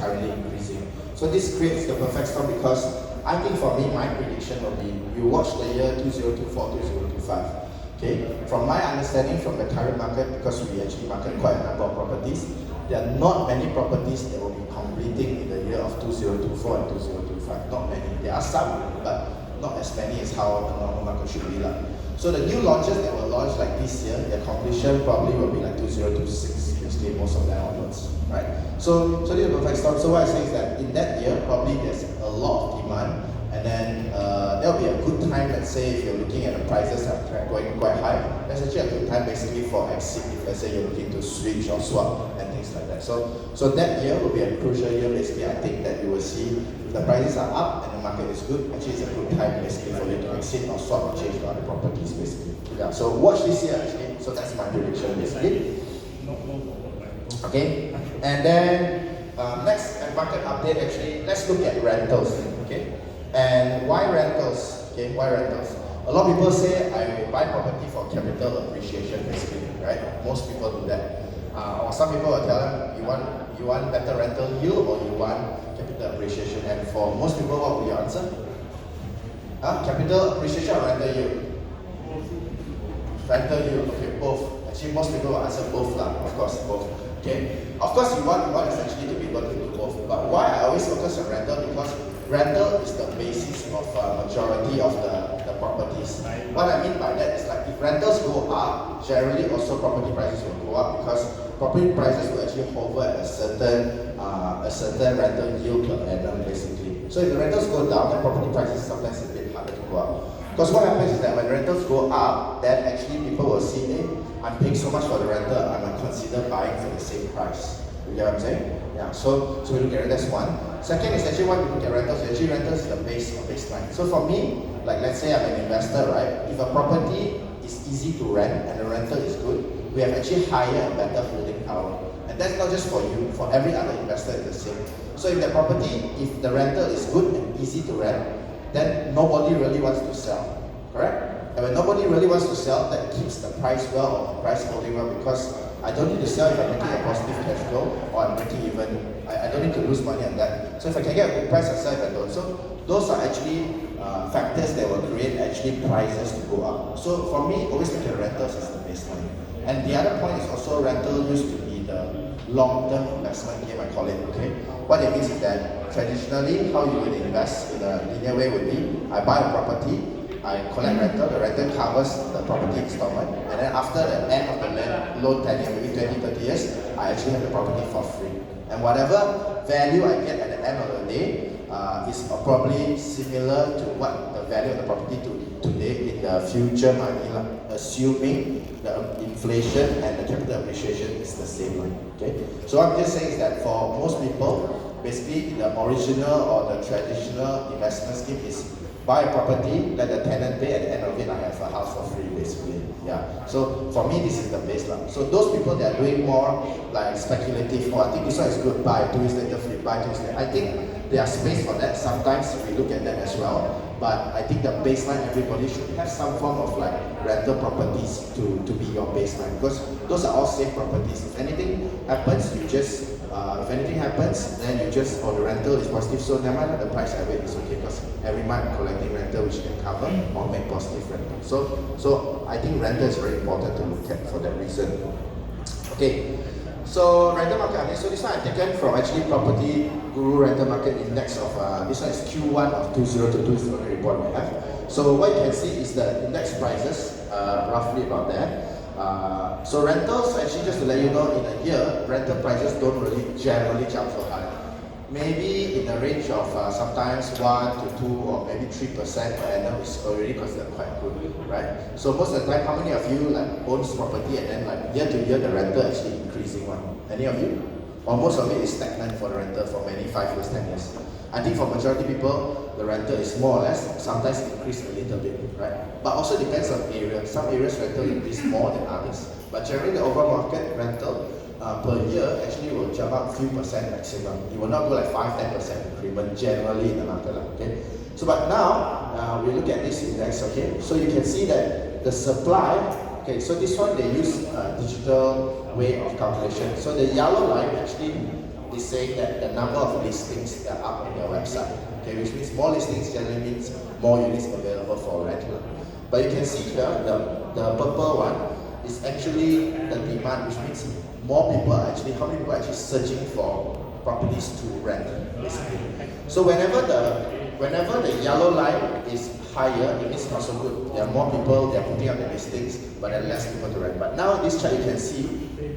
currently increasing. So this creates the perfect storm because I think for me, my prediction will be, you watch the year 2024, 2025. Okay, from my understanding from the current market, because we actually market quite a number of properties, there are not many properties that will be completing in the year of 2024 and 2025. Not many. There are some, but not as many as how a normal market should be like. So the new launches that were launched like this year, their completion probably will be like 2026, basically most of them onwards, right? So this is a perfect storm. So what I say is that in that year, probably there's a lot of demand, and then there'll be a good time, let's say if you're looking at the prices that are going quite high, that's actually a good time basically for exit if let's say you're looking to switch or swap and things like that. So that year will be a crucial year basically. I think that you will see if the prices are up and the market is good, actually it's a good time basically for you to exit or swap or change to other properties basically. Yeah, so watch this year actually. So that's my prediction basically. Okay, and then next market update actually, let's look at rentals. Okay, and why rentals? Okay, why rentals? A lot of people say I buy property for capital appreciation basically, right? Most people do that. Or some people will tell them you want better rental yield or you want capital appreciation. And for most people, what will you answer? Capital appreciation or rental yield? Rental yield. Okay, both. Actually, most people will answer both lah. Of course, both. Okay. Of course, you want essentially to be able to do both. But why I always focus on rental? Because rental is the basis of majority of the properties. What I mean by that is like if rentals go up, generally also property prices will go up because property prices will actually hover at a certain rental yield per annum basically. So if the rentals go down, then property prices sometimes a bit harder to go up. Because what happens is that when rentals go up, then actually people will see, hey, I'm paying so much for the rental, I might consider buying for the same price. You get what I'm saying? Yeah, so we look at it, that's one. Second is actually why we look at rentals. Actually, rentals is the base or baseline. So for me, like let's say I'm an investor, right? If a property is easy to rent and the rental is good, we have actually higher and better holding power. And that's not just for you, for every other investor it's the same. So if the property, if the rental is good and easy to rent, then nobody really wants to sell, correct? And when nobody really wants to sell, that keeps the price well or the price holding well because I don't need to sell if I'm making a positive cash flow or I'm making even, I don't need to lose money on that. So if I can get a good price, I sell if I don't. So those are actually factors that will create actually prices to go up. So for me, always look at rentals as the baseline. And the other point is also rental used to be the long-term investment game, I call it, okay? What it means is that traditionally, how you would invest in a linear way would be, I buy a property, I collect rental, the rental covers the property installment, and then after the end of the loan tenure, maybe 20, 30 years, I actually have the property for free. And whatever value I get at the end of the day is probably similar to what the value of the property today in the future money, assuming the inflation and the capital appreciation is the same one. Okay? So what I'm just saying is that for most people, basically the original or the traditional investment scheme is buy a property, let the tenant pay, at the end of it I have a house for free basically. Yeah. So for me this is the baseline. So those people that are doing more like speculative, I think this one is good, buy 2 years later free, buy 2 years later. I think there are space for that. Sometimes we look at that as well. But I think the baseline, everybody should have some form of like rental properties to be your baseline because those are all safe properties. If anything happens, you just if anything happens, then you just, the rental is positive, so never mind the price I wait is okay because every month I'm collecting rental which can cover or make positive rental. So I think rental is very important to look at for that reason. Okay, so rental market update. So this one I've taken from actually Property Guru Rental Market Index of, this one is Q1 of 2022, is the only report we have. So what you can see is the index prices, roughly about that. So rentals, actually just to let you know, in a year, rental prices don't really generally jump so high. Maybe in the range of sometimes 1 to 2 or maybe 3% per annum is already considered quite good, right? So most of the time, how many of you like owns property and then like year to year the rental actually increasing one? Any of you? Or most of it is stagnant for the rental for many 5 years, 10 years. I think for majority people, the rental is more or less, sometimes increase a little bit, right? But also depends on area. Some areas rental increase more than others. But generally the overall market rental per year actually will jump up few percent maximum. It will not go like 5-10% increment generally in the market, okay? So but now, we look at this index, okay? So you can see that the supply, okay, so this one they use digital way of calculation. So the yellow line actually is saying that the number of listings that are up on their website. Okay, which means more listings generally means more units available for rental. But you can see here, the purple one is actually the demand, which means more people are actually, how many people are actually searching for properties to rent, basically. So whenever the yellow line is higher, it means not so good. There are more people, they are putting up the listings, but there are less people to rent. But now in this chart you can see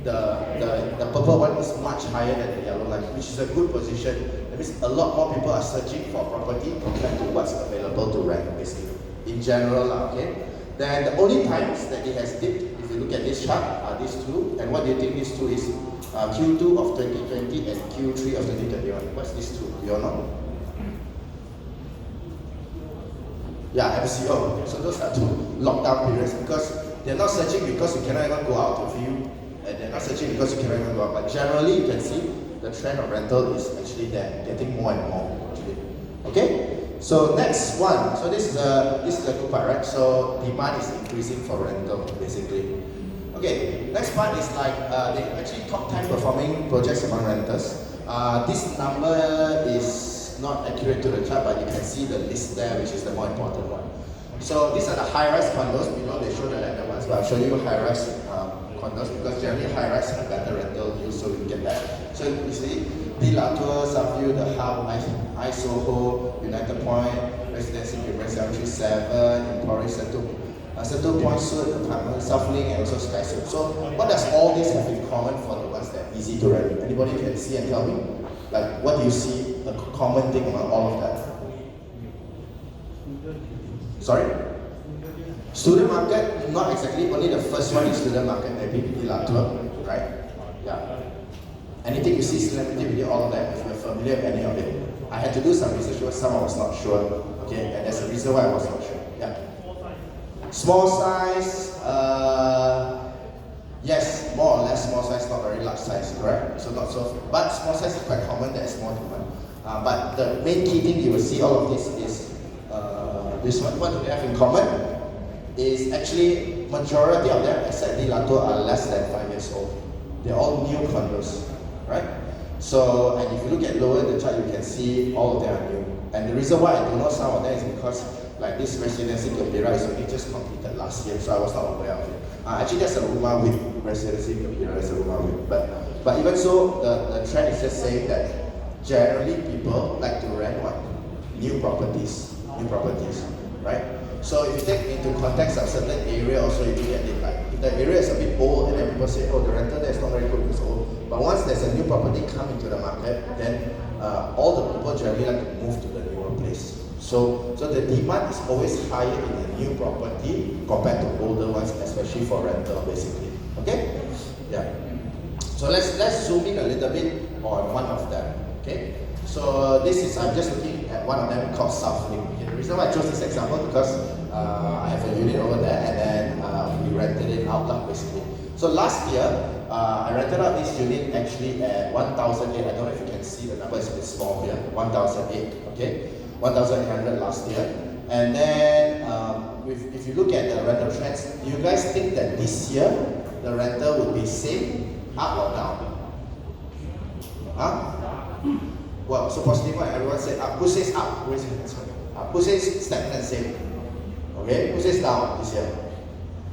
the purple one is much higher than the yellow line, which is a good position. That means a lot more people are searching for property compared to what's available to rent, basically. In general, okay? Then the only times that it has dipped, if you look at this chart, are these two. And what do you think these two is? Q2 of 2020 and Q3 of 2021. What's these two? Do you all know? Yeah, MCO. So those are two lockdown periods because they're not searching because you cannot even go out of you, and they're not searching because you cannot even go out. But generally, you can see the trend of rental is actually there, getting more and more actually. Okay. So next one. So this is a good part, right? So demand is increasing for rental, basically. Okay. Next part is like the actually top 10 performing projects among renters. This number is not accurate to the chart, but you can see the list there, which is the more important one. So these are the high-rise condos. Below they show the landed ones, but I'll show you high-rise condos because generally high-rise have better rental yield, so we get that. So you see, De La Tour, Sunview, The Hub, iSoho, United Point, Residency, Premier 737, Emporia, Central Point Suite, Apartment, Southlink, and also Sky Suite. So what does all this have in common for the ones that are easy to rent? Anybody can see and tell me? Like, what do you see the common thing among all of that? Sorry? Student market, not exactly, only the first one is student market, maybe De La Tour, right? Yeah. Anything you see celebrity video, all of that, if you're familiar with any of it. I had to do some research because some I was not sure, okay? And there's a reason why I was not sure, yeah. Small size, yes, more or less small size, not very large size, correct? So not so, but small size is quite common, there's more demand. But the main key thing you will see all of this is this one. What do they have in common? Is actually majority of them, except De La Tour, are less than 5 years old. They're all new condos, right? So, and if you look at lower in the chart, you can see all of them are new. And the reason why I do know some of them is because like this Residency Gembira is only just completed last year, so I was not aware of it. Actually, that's a rumor with Residency Gembira, is a rumor with. But even so, the trend is just saying that generally people like to rent what? New properties, right? So if you take into context of certain area also, you look at it like, if the area is a bit old and then people say, oh, the rental there is not very good, it's old. But once there's a new property come into the market, then all the people generally like to move to the newer place. So the demand is always higher in a new property compared to older ones, especially for rental, basically. Okay? Yeah. So let's zoom in a little bit on one of them. Okay? So this is, I'm just looking at one of them called Southlink. Okay, the reason why I chose this example because I have a unit over there and then we rented it out lah, basically. So last year, I rented out this unit actually at 1,008. I don't know if you can see the number, is a bit small here. 1,008, okay? 1,800 last year. And then if you look at the rental trends, do you guys think that this year the rental would be same, up or down? Huh? Well, so positive one, everyone said up. Who says up? Who says stagnant, same? Okay, who says down this year?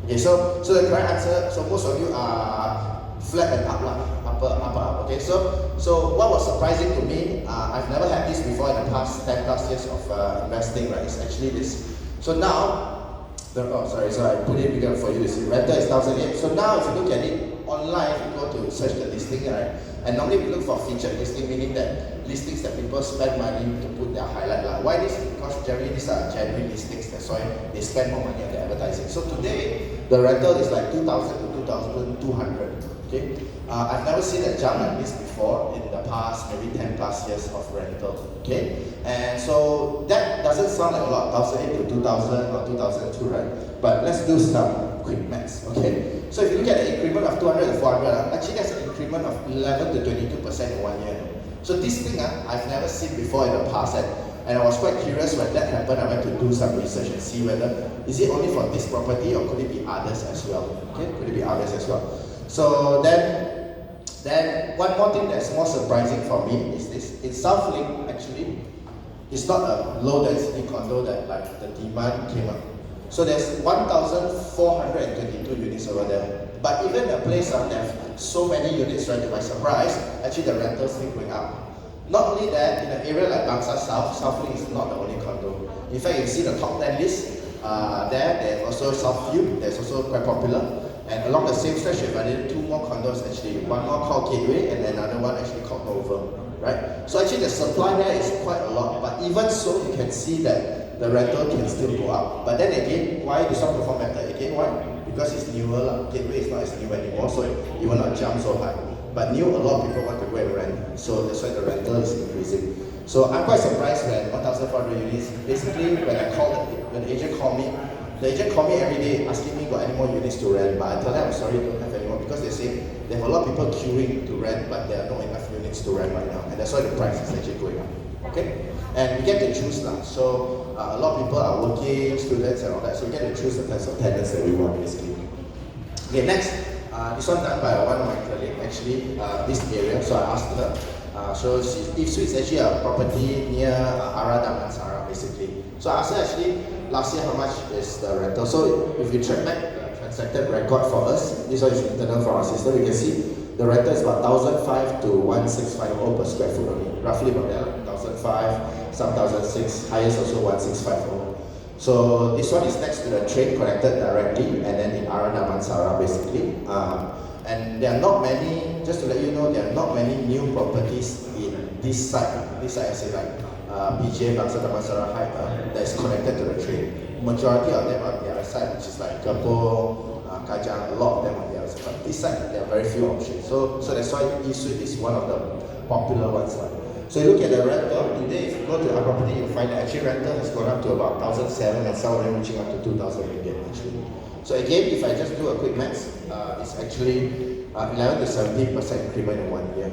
Okay, so the correct answer, so most of you are flat and up, up. Okay, so what was surprising to me, I've never had this before in the past 10 plus years of investing, right? It's actually this. So now, so I put it bigger for you to see. Rental is 1,008. So now if you look at it online, if you go to search the listing, right? And normally we look for featured listing, meaning that listings that people spend money to put their highlight line. Why this? Because generally these are genuine listings, that's why they spend more money on the advertising. So today, the rental is like 2,000 to 2,200. Okay, I've never seen a jump like this before in the past maybe 10 plus years of rental. Okay, and so that doesn't sound like a lot, 1,008 to 2,000 or 2,002, right? But let's do some quick maths. Okay, so if you look at the increment of 200 to 400, actually that's an increment of 11 to 22% in 1 year. So this thing I've never seen before in the past, and I was quite curious when that happened. I went to do some research and see whether is it only for this property or could it be others as well. Okay, could it be others as well? So then Then one more thing that's more surprising for me is this. In South Link, actually, it's not a low density condo that like the demand came up. So there's 1,422 units over there. But even a place that have so many units, right, to my surprise, actually the rentals keep going up. Not only that, in an area like Bangsar South, South Link is not the only condo. In fact, you see the top 10 list, there's also Southview, that's also quite popular. And along the same stretch, we've added two more condos actually. One more called Gateway and another one actually called Nova, right? So actually the supply there is quite a lot, but even so, you can see that the rental can still go up. But then again, why does not perform better? Again, why? Because it's newer, Gateway is not as new anymore, so it will not jump so high. But new, a lot of people want to go and rent, so that's why the rental is increasing. So I'm quite surprised when 1,400 units, basically when the agent called me, every day asking me got any more units to rent, but I tell them I'm sorry, don't have any more, because they say they have a lot of people queuing to rent, but there are not enough units to rent right now, and that's why the price is actually going up. Okay, and we get to choose now. So a lot of people are working, students and all that, so we get to choose the types of tenants that we want basically. Okay, next, this one done by one of my colleagues, actually, this area. So I asked her. So it's actually a property near Ara Damansara basically. So I asked her actually last year how much is the rental. So if you check back the transacted record for us, this one is internal for our system, you can see the rental is about 1,005 to 1,650 per square foot only. Roughly about that, 1,005, some 1,006, highest also 1,650. So this one is next to the train connected directly, and then in Ara Damansara basically. And there are not many, just to let you know, there are not many new properties in this site. This site I say like BJ, Bangsar Damansara Height, that is connected to the train. Majority of them are on the other side, which is like Kepo, Kajang, a lot of them on the other side. But this side, there are very few options. So that's why East Suite is one of the popular ones. So you look at the rental, today if you go to our property, you'll find that actually rental has gone up to about 1,007 and some of them reaching up to 2,000 ringgit actually. So again, if I just do a quick maths, it's actually 11 to 17% increment in 1 year.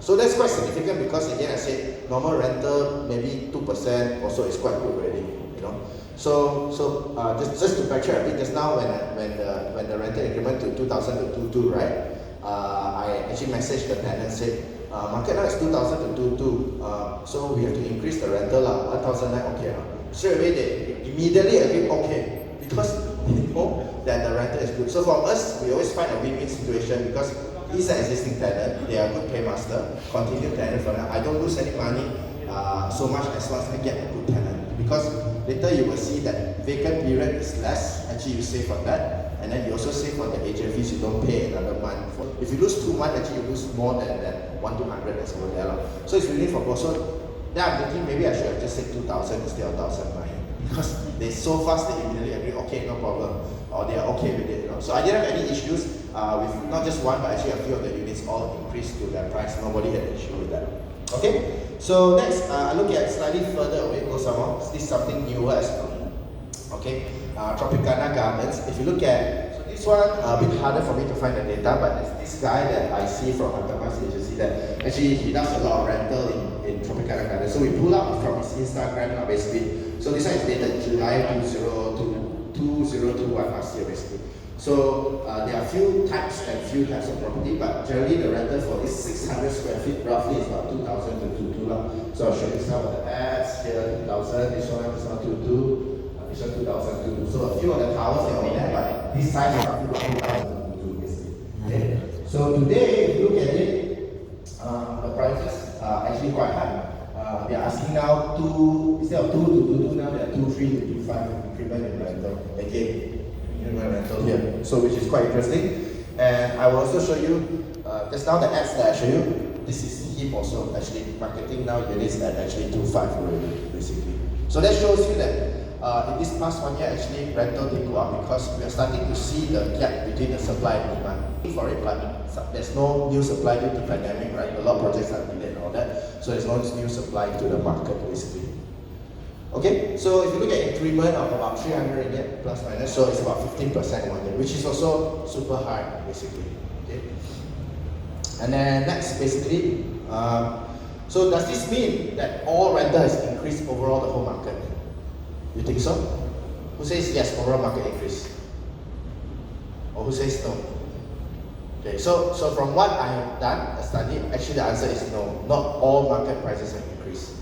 So that's quite significant because again I said normal rental maybe 2% or so is quite good already, you know. So just to backtrack a bit, just now when the rental increment to 2,000 to 22, right? I actually messaged the tenant and said, market now is 2,000 to 22, so we have to increase the rental 1,009, okay. Straight away they immediately agreed okay because they know that the rental is good. So for us, we always find a win-win situation because he's an existing tenant, they are good paymaster, continue tenant for that. I don't lose any money so much as long as I get a good tenant. Because later you will see that vacant period is less, actually you save on that, and then you also save on the agent fees, you don't pay another month. If you lose 2 months, actually you lose more than 1 to 100 that's over there. So it's really for both. So then I'm thinking maybe I should have just said 2,000 instead of 1,009. Because they so fast they immediately agree, okay, no problem, or they are okay with it. You know? So I didn't have any issues with not just one, but actually a few of the units all increased to their price. Nobody had an issue with that. Okay, so next I look at slightly further away, go somewhere. This is something newer as well. Okay, Tropicana Gardens. If you look at, so this one a bit harder for me to find the data, but there's this guy that I see from Antamas agency that actually he does a lot of rental in Tropicana Gardens. So we pull up from his Instagram basically. So this one is dated July 2021 last year basically. So there are few types of property, but generally the rental for this 600 square feet roughly is about 2,000 to 22. So I'll show you some of the ads here, 2,000, this one 22, this one 2,002. So a few of the towers are on there, but this size is roughly 2,002 basically. Okay. So today, if you look at it, the prices are actually quite high. They are asking now instead of 2 to 22 now, they are 2, 3 to 25 increment in rental. Again, rental here, so which is quite interesting. And I will also show you just now the ads that I show you. This is him also actually marketing now units at actually 2.5 already basically. So that shows you that in this past 1 year actually rental did go up because we are starting to see the gap between the supply and demand for it, but there's no new supply due to pandemic, right? A lot of projects are delayed and all that, so there's no new supply to the market basically. Okay, so if you look at increment of about 300 ringgit plus minus, so it's about 15% 1 year, which is also super high basically. Okay, and then next basically, so does this mean that all rental has increased overall the whole market? You think so? Who says yes, overall market increase? Or who says no? Okay, so from what I have done, a study, actually the answer is no. Not all market prices have increased.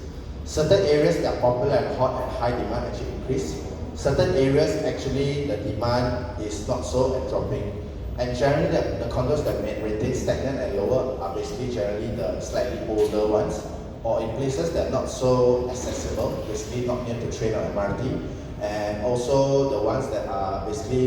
Certain areas that are popular and hot and high demand actually increase. Certain areas actually the demand is not so and dropping. And generally the condos that maintain stagnant and lower are basically generally the slightly older ones, or in places that are not so accessible, basically not near to train or MRT, and also the ones that are basically